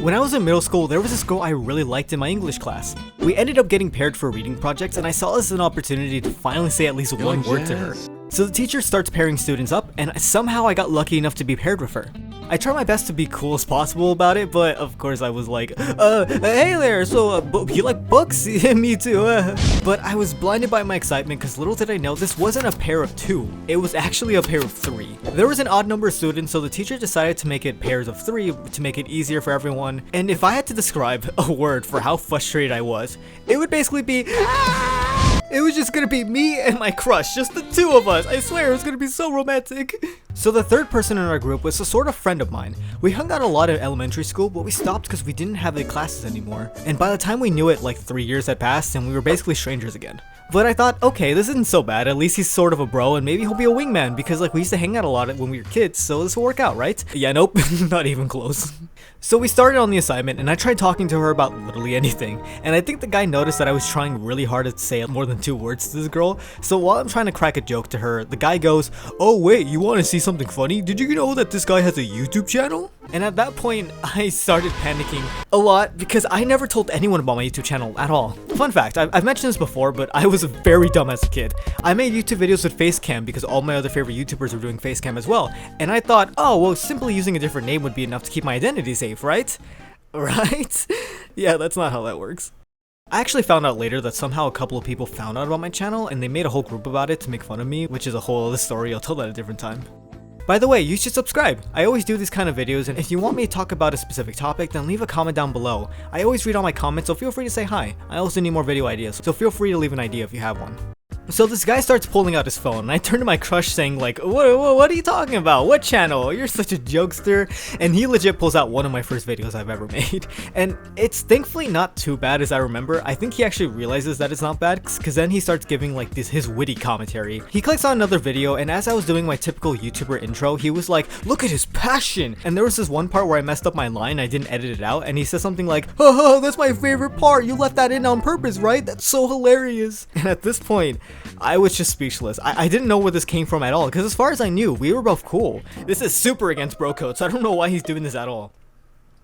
When I was in middle school, there was this girl I really liked in my English class. We ended up getting paired for reading projects, and I saw this as an opportunity to finally say at least one word to her. So the teacher starts pairing students up, and somehow I got lucky enough to be paired with her. I tried my best to be cool as possible about it, but of course I was like, hey there, so you like books? Me too. But I was blinded by my excitement because little did I know this wasn't a pair of 2, it was actually a pair of 3. There was an odd number of students, so the teacher decided to make it pairs of 3 to make it easier for everyone. And if I had to describe a word for how frustrated I was, it would basically be it was just gonna be me and my crush, just the 2 of us. I swear it was gonna be so romantic. So the third person in our group was a sort of friend of mine. We hung out a lot at elementary school, but we stopped because we didn't have any classes anymore. And by the time we knew it, like 3 years had passed and we were basically strangers again. But I thought, okay, this isn't so bad. At least he's sort of a bro, and maybe he'll be a wingman because like we used to hang out a lot when we were kids, so this will work out, right? Yeah, nope, not even close. So we started on the assignment, and I tried talking to her about literally anything. And I think the guy noticed that I was trying really hard to say more than 2 words to this girl. So while I'm trying to crack a joke to her, the guy goes, "Oh wait, you want to see something funny? Did you know that this guy has a YouTube channel?" And at that point, I started panicking a lot because I never told anyone about my YouTube channel at all. Fun fact, I've mentioned this before, but I was very dumb as a kid. I made YouTube videos with Facecam because all my other favorite YouTubers were doing Facecam as well. And I thought, oh, well, simply using a different name would be enough to keep my identity safe, right? Right? Yeah, that's not how that works. I actually found out later that somehow a couple of people found out about my channel and they made a whole group about it to make fun of me, which is a whole other story. I'll tell that at a different time. By the way, you should subscribe. I always do these kind of videos, and if you want me to talk about a specific topic, then leave a comment down below. I always read all my comments, so feel free to say hi. I also need more video ideas, so feel free to leave an idea if you have one. So this guy starts pulling out his phone, and I turn to my crush saying like, what are you talking about? What channel? You're such a jokester. And he legit pulls out one of my first videos I've ever made. And it's thankfully not too bad as I remember. I think he actually realizes that it's not bad, because then he starts giving like his witty commentary. He clicks on another video, and as I was doing my typical YouTuber intro, he was like, look at his passion. And there was this one part where I messed up my line, I didn't edit it out, and he says something like, oh, that's my favorite part. You left that in on purpose, right? That's so hilarious. And at this point, I was just speechless. I didn't know where this came from at all, because as far as I knew, we were both cool. This is super against bro code, so I don't know why he's doing this at all.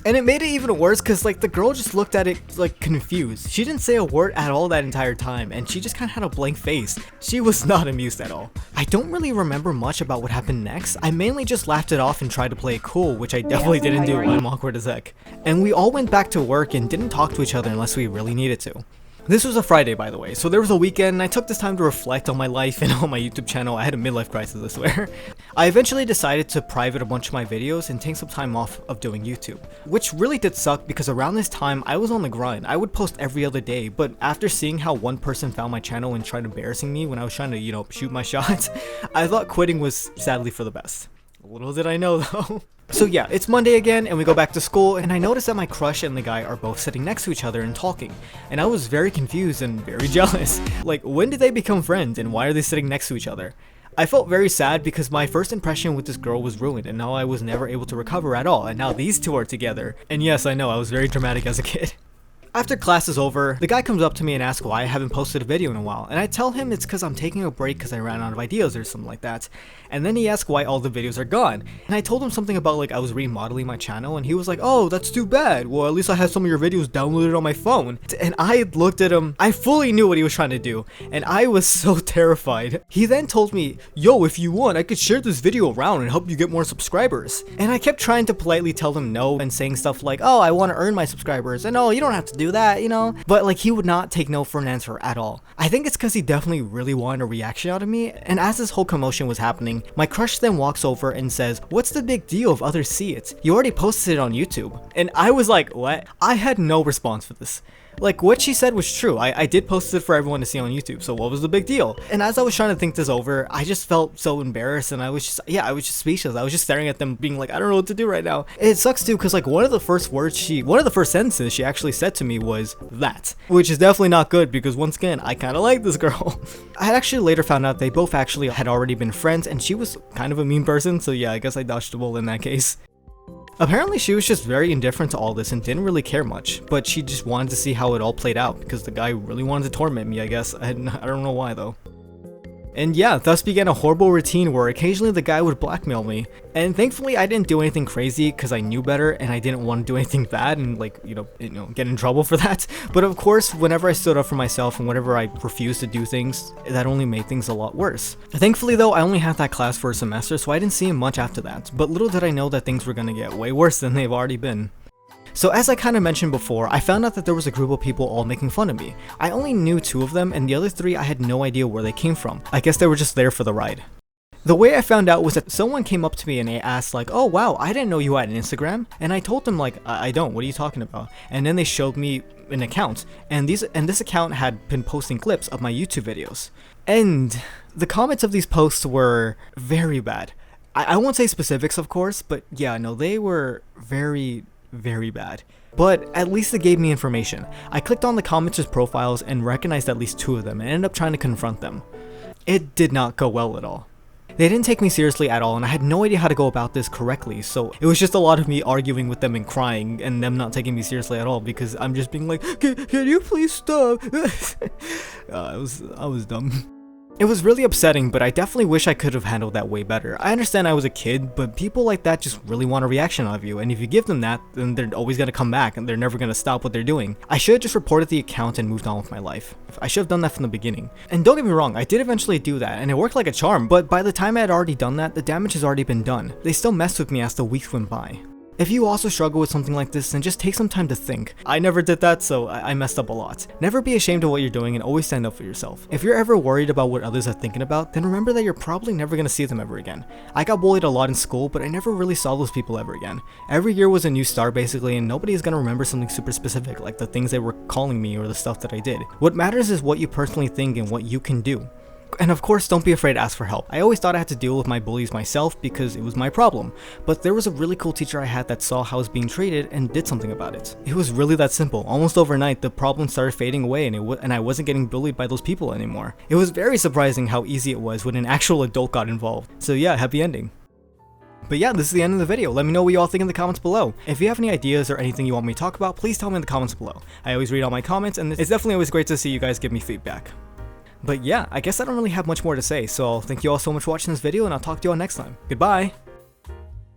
And it made it even worse because like the girl just looked at it like confused. She didn't say a word at all that entire time, and she just kind of had a blank face. She was not amused at all. I don't really remember much about what happened next. I mainly just laughed it off and tried to play it cool, which I definitely didn't do. I'm awkward as heck. And we all went back to work and didn't talk to each other unless we really needed to. This was a Friday, by the way, so there was a weekend and I took this time to reflect on my life and on my YouTube channel. I had a midlife crisis, I swear. I eventually decided to private a bunch of my videos and take some time off of doing YouTube, which really did suck because around this time I was on the grind. I would post every other day, but after seeing how one person found my channel and tried embarrassing me when I was trying to, shoot my shot, I thought quitting was sadly for the best. Little did I know though. So yeah, it's Monday again and we go back to school, and I noticed that my crush and the guy are both sitting next to each other and talking, and I was very confused and very jealous. Like, when did they become friends and why are they sitting next to each other? I felt very sad because my first impression with this girl was ruined, and now I was never able to recover at all, and now these two are together. And yes, I know, I was very dramatic as a kid. After class is over, the guy comes up to me and asks why I haven't posted a video in a while, and I tell him it's because I'm taking a break because I ran out of ideas or something like that. And then he asks why all the videos are gone, and I told him something about like I was remodeling my channel, and he was like, oh, that's too bad. Well, at least I have some of your videos downloaded on my phone. And I looked at him, I fully knew what he was trying to do, and I was so terrified. He then told me, yo, if you want, I could share this video around and help you get more subscribers. And I kept trying to politely tell him no and saying stuff like, oh, I want to earn my subscribers, and oh, you don't have to do that, but like he would not take no for an answer at all. I think it's because he definitely really wanted a reaction out of me, and as this whole commotion was happening, my crush then walks over and says, what's the big deal if others see it? You already posted it on YouTube. And I was like, what? I had no response for this. Like, what she said was true. I did post it for everyone to see on YouTube, so what was the big deal? And as I was trying to think this over, I just felt so embarrassed, and I was just speechless. I was just staring at them being like, I don't know what to do right now. It sucks too, because like one of the first sentences she actually said to me was that, which is definitely not good because once again, I kind of like this girl. I had actually later found out they both actually had already been friends, and she was kind of a mean person, so yeah, I guess I dodged a bullet in that case. Apparently she was just very indifferent to all this and didn't really care much, but she just wanted to see how it all played out because the guy really wanted to torment me, I guess. I don't know why though. And yeah, thus began a horrible routine where occasionally the guy would blackmail me. And thankfully I didn't do anything crazy because I knew better and I didn't want to do anything bad and like, get in trouble for that. But of course, whenever I stood up for myself and whenever I refused to do things, that only made things a lot worse. Thankfully though, I only had that class for a semester, so I didn't see him much after that. But little did I know that things were gonna get way worse than they've already been. So as I kind of mentioned before, I found out that there was a group of people all making fun of me. I only knew 2 of them, and the other 3 I had no idea where they came from. I guess they were just there for the ride. The way I found out was that someone came up to me and they asked like, "Oh wow, I didn't know you had an Instagram." And I told them like, I don't, what are you talking about? And then they showed me an account, and this account had been posting clips of my YouTube videos. And the comments of these posts were very bad. I won't say specifics of course, but yeah, no, they were very bad. But at least it gave me information. I clicked on the commenters' profiles and recognized at least 2 of them and ended up trying to confront them. It did not go well at all. They didn't take me seriously at all and I had no idea how to go about this correctly, so it was just a lot of me arguing with them and crying and them not taking me seriously at all because I'm just being like, can you please stop? I was dumb. It was really upsetting, but I definitely wish I could have handled that way better. I understand I was a kid, but people like that just really want a reaction out of you, and if you give them that, then they're always gonna come back and they're never gonna stop what they're doing. I should have just reported the account and moved on with my life. I should have done that from the beginning. And don't get me wrong, I did eventually do that, and it worked like a charm, but by the time I had already done that, the damage has already been done. They still messed with me as the weeks went by. If you also struggle with something like this, then just take some time to think. I never did that, so I messed up a lot. Never be ashamed of what you're doing and always stand up for yourself. If you're ever worried about what others are thinking about, then remember that you're probably never gonna see them ever again. I got bullied a lot in school, but I never really saw those people ever again. Every year was a new start basically, and nobody is gonna remember something super specific like the things they were calling me or the stuff that I did. What matters is what you personally think and what you can do. And of course, don't be afraid to ask for help. I always thought I had to deal with my bullies myself because it was my problem, but there was a really cool teacher I had that saw how I was being treated and did something about it. It was really that simple. Almost overnight, the problem started fading away and I wasn't getting bullied by those people anymore. It was very surprising how easy it was when an actual adult got involved. So yeah, happy ending. But yeah, this is the end of the video. Let me know what you all think in the comments below. If you have any ideas or anything you want me to talk about, please tell me in the comments below. I always read all my comments and it's definitely always great to see you guys give me feedback. But yeah, I guess I don't really have much more to say, so thank you all so much for watching this video and I'll talk to you all next time. Goodbye!